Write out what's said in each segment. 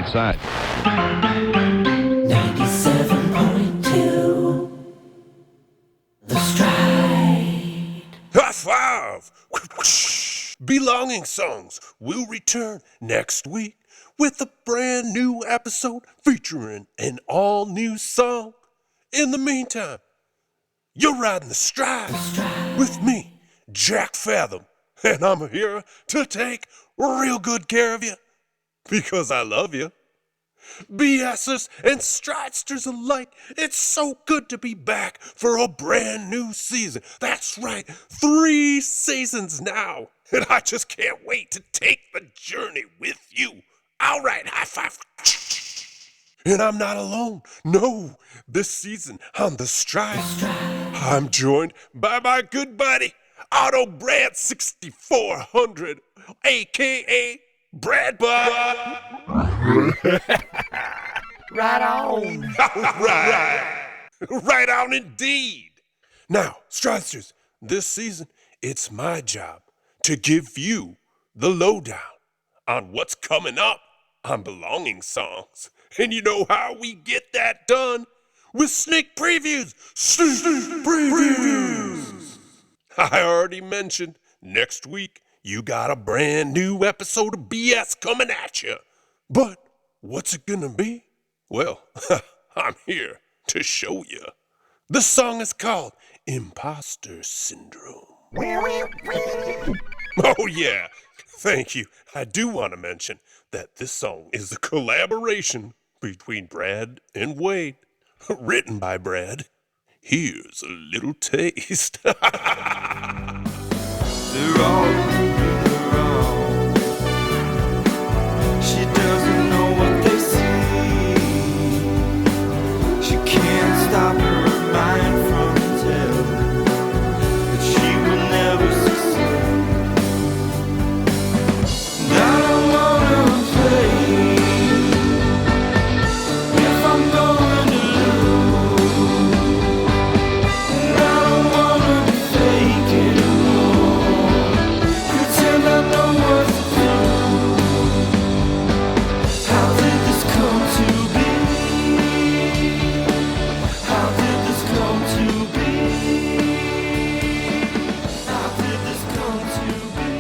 right side. 97.2 The Stride. High five! Belonging Songs will return next week with a brand new episode featuring an all new song. In the meantime, you're riding the stride with me, Jack Fathom, and I'm here to take real good care of you because I love you. BSers and Stridesters alike, it's so good to be back for a brand new season. That's right, 3 seasons now, and I just can't wait to take the journey with you. All right, high five. And I'm not alone. No, this season on The Stride, I'm joined by my good buddy, Auto Brad 6400, a.k.a. Brad Bud. Right on. Right on indeed. Now, Stridesters, this season, it's my job to give you the lowdown on what's coming up on Belonging Songs. And you know how we get that done? With sneak previews. Sneak previews. I already mentioned next week you got a brand new episode of BS coming at you. But what's it gonna be? Well, I'm here to show you. The song is called Imposter Syndrome. Oh yeah, thank you. I do want to mention that this song is a collaboration between Brad and Wade, written by Brad. Here's a little taste. They're wrong. She doesn't know what they see. She can't stop her mind from telling that she will never succeed. And I don't wanna play if I'm going to lose. And I don't wanna be fake anymore. Pretend I know what to do. How did this come to be? How did this come to be? How did this come to be?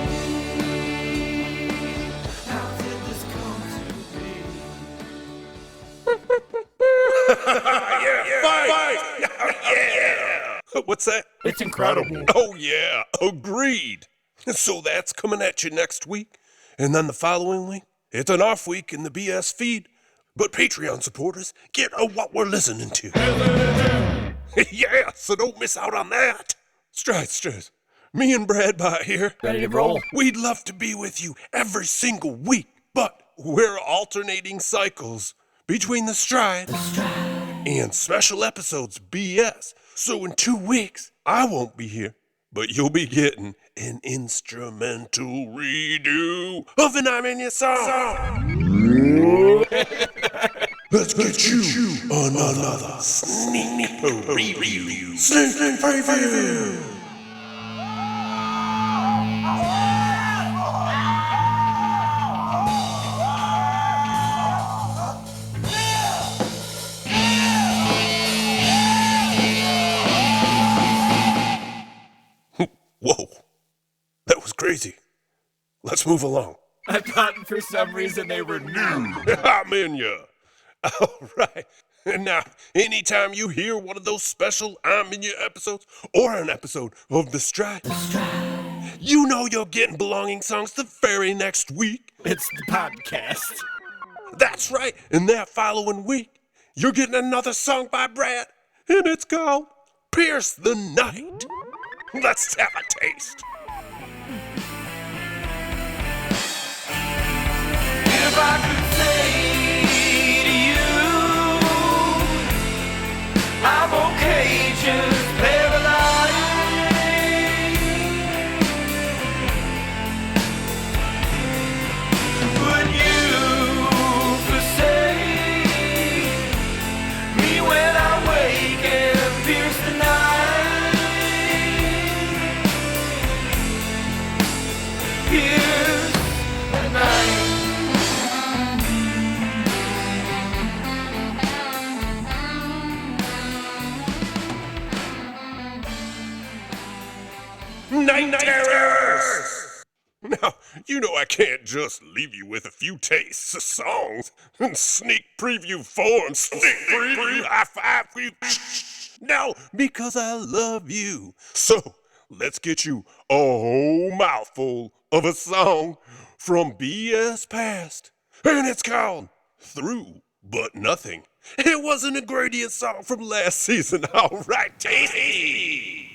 How did this come Yeah. What's that? It's incredible. Oh yeah, agreed. So that's coming at you next week. And then the following week, it's an off week in the BS feed. But Patreon supporters get what we're listening to. Yeah, so don't miss out on that. Stridesters, me and Brad Bot here. Ready to roll? We'd love to be with you every single week, but we're alternating cycles between the Stride and special episodes BS. So in 2 weeks, I won't be here, but you'll be getting an instrumental redo of an I'm in Your song. Let's get you on another sneak preview. Sneak preview. Whoa, that was crazy. Let's move along. I thought for some reason they were new. I'm in ya. All right. And now, anytime you hear one of those special I'm in Ya episodes or an episode of The Stride, you know you're getting Belonging Songs the very next week. It's the podcast. That's right. And that following week, you're getting another song by Brad, and it's called Pierce the Night. Let's have a taste. If I could say to you, I'm okay, just paralyzed. Would you forsake me when I wake and pierce the night? Pierce the night. Night Terrors! Now, you know I can't just leave you with a few tastes of songs in sneak preview form. Sneak preview, now, because I love you. So, let's get you a whole mouthful of a song from BS Past. And it's called Through But Nothing. It was an ingredient song from last season, alright, tasty!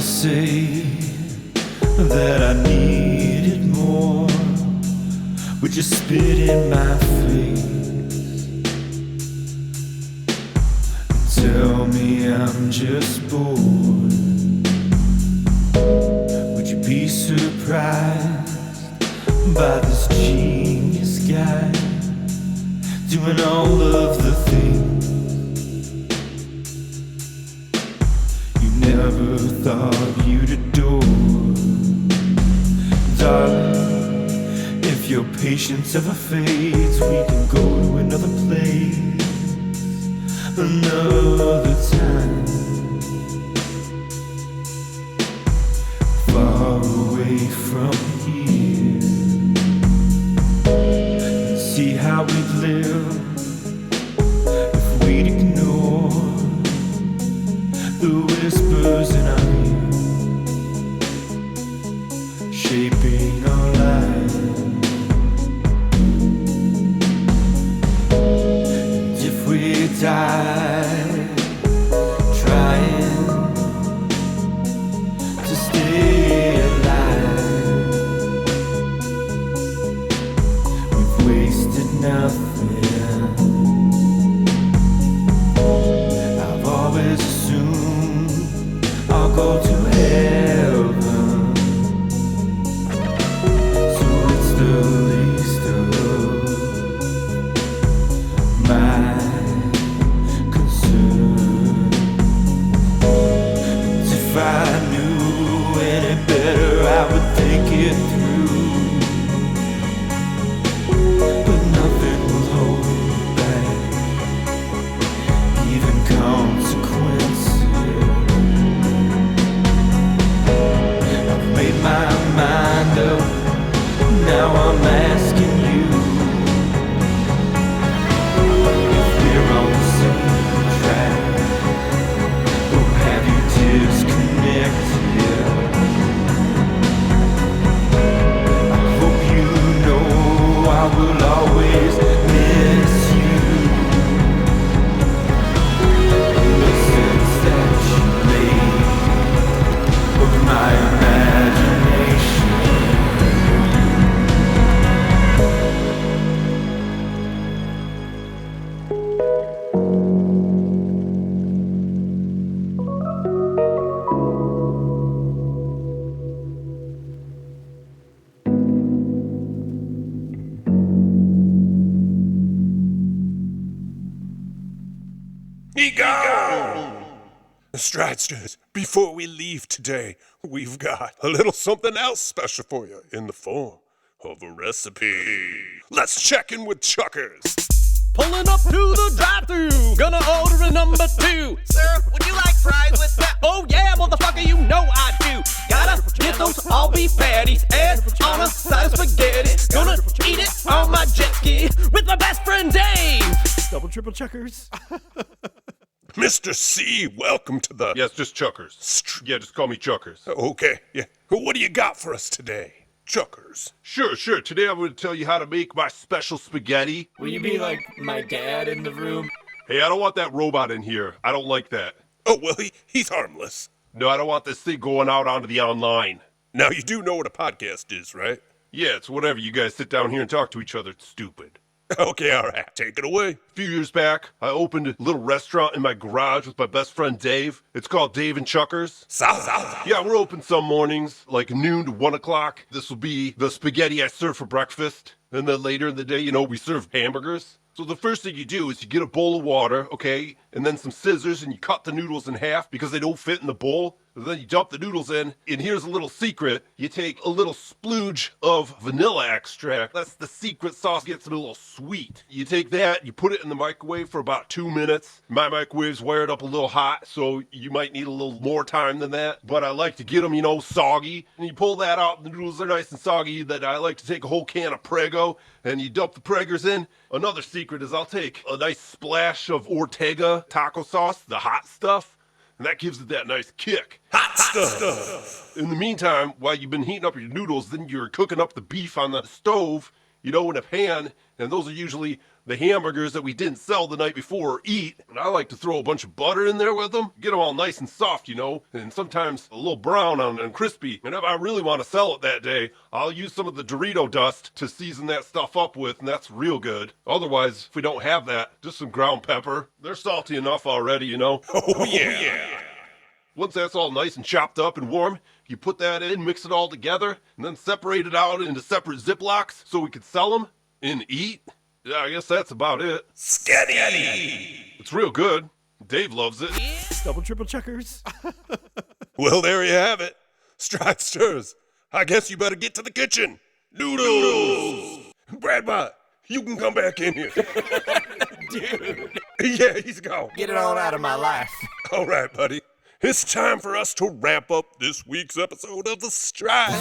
Say that I needed more, would you spit in my face and tell me I'm just bored? Would you be surprised by this genius guy doing all of the things never thought you'd adore? Darling, if your patience ever fades, we can go to another place, another time, far away from here, and see how we'd live if we'd ignore the whispers in our ear, shaping our lives. And if we die trying to stay alive, we've wasted nothing. I've always assumed I'll go to heaven, so it's the least of my concern. And if I knew any better, I would think it through, but nothing will hold me back, even consequences. Made my mind up, now I'm asking you if we're on the same track, or have you disconnected? I hope you know I will always miss you. The sense that you made of my imagination. Stridesters, before we leave today, we've got a little something else special for you in the form of a recipe. Let's check in with Chuckers. Pulling up to the drive-thru, gonna order a number 2. Sir, would you like fries with that? Oh yeah, motherfucker, you know I do. Gotta get those all beef patties and on a side of spaghetti. Gonna eat it on my jet ski with my best friend Dave. Double, triple checkers. Mr. C, welcome to the... Yes, just Chuckers. Yeah, just call me Chuckers. Okay, yeah. What do you got for us today, Chuckers? Sure. Today I'm going to tell you how to make my special spaghetti. Will you be like my dad in the room? Hey, I don't want that robot in here. I don't like that. Oh, well, he's harmless. No, I don't want this thing going out onto the online. Now, you do know what a podcast is, right? Yeah, it's whatever. You guys sit down here and talk to each other. It's stupid. Okay, all right, take it away. A few years back, I opened a little restaurant in my garage with my best friend Dave. It's called Dave and Chuckers. South. Yeah, we're open some mornings, like noon to 1 o'clock. This will be the spaghetti I serve for breakfast. And then later in the day, we serve hamburgers. So the first thing you do is you get a bowl of water, okay, and then some scissors, and you cut the noodles in half because they don't fit in the bowl. And then you dump the noodles in, and here's a little secret. You take a little splooge of vanilla extract. That's the secret sauce, gets it a little sweet. You take that, you put it in the microwave for about 2 minutes. My microwave's wired up a little hot, so you might need a little more time than that. But I like to get them, soggy. And you pull that out, and the noodles are nice and soggy. That I like to take a whole can of Prego, and you dump the Pregers in. Another secret is I'll take a nice splash of Ortega taco sauce, the hot stuff, and that gives it that nice kick. Hot stuff. In the meantime, while you've been heating up your noodles, then you're cooking up the beef on the stove, in a pan, and those are usually the hamburgers that we didn't sell the night before or eat. And I like to throw a bunch of butter in there with them, get them all nice and soft, and sometimes a little brown and crispy. And if I really want to sell it that day, I'll use some of the Dorito dust to season that stuff up with, and that's real good. Otherwise, if we don't have that, just some ground pepper. They're salty enough already, Oh, yeah. Once that's all nice and chopped up and warm, you put that in, mix it all together, and then separate it out into separate Ziplocs so we could sell them and eat. Yeah, I guess that's about it. Scatty. It's real good. Dave loves it. Double, triple checkers. Well, there you have it. Stride Stirs. I guess you better get to the kitchen. Noodles. Bradbot, you can come back in here. Dude, Yeah, he's gone. get it on out of my life. All right, buddy. It's time for us to wrap up this week's episode of The Stride.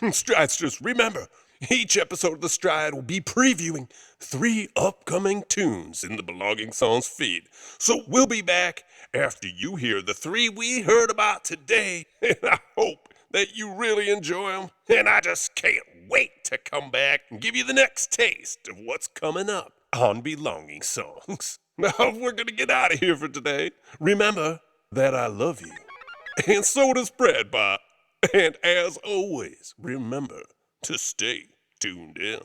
Stridesters, remember, each episode of The Stride will be previewing 3 upcoming tunes in the Belonging Songs feed. So we'll be back after you hear the 3 we heard about today, and I hope that you really enjoy them. And I just can't wait to come back and give you the next taste of what's coming up on Belonging Songs. Now, we're going to get out of here for today. Remember that I love you, and so does Bradbot. And as always, remember to stay tuned in.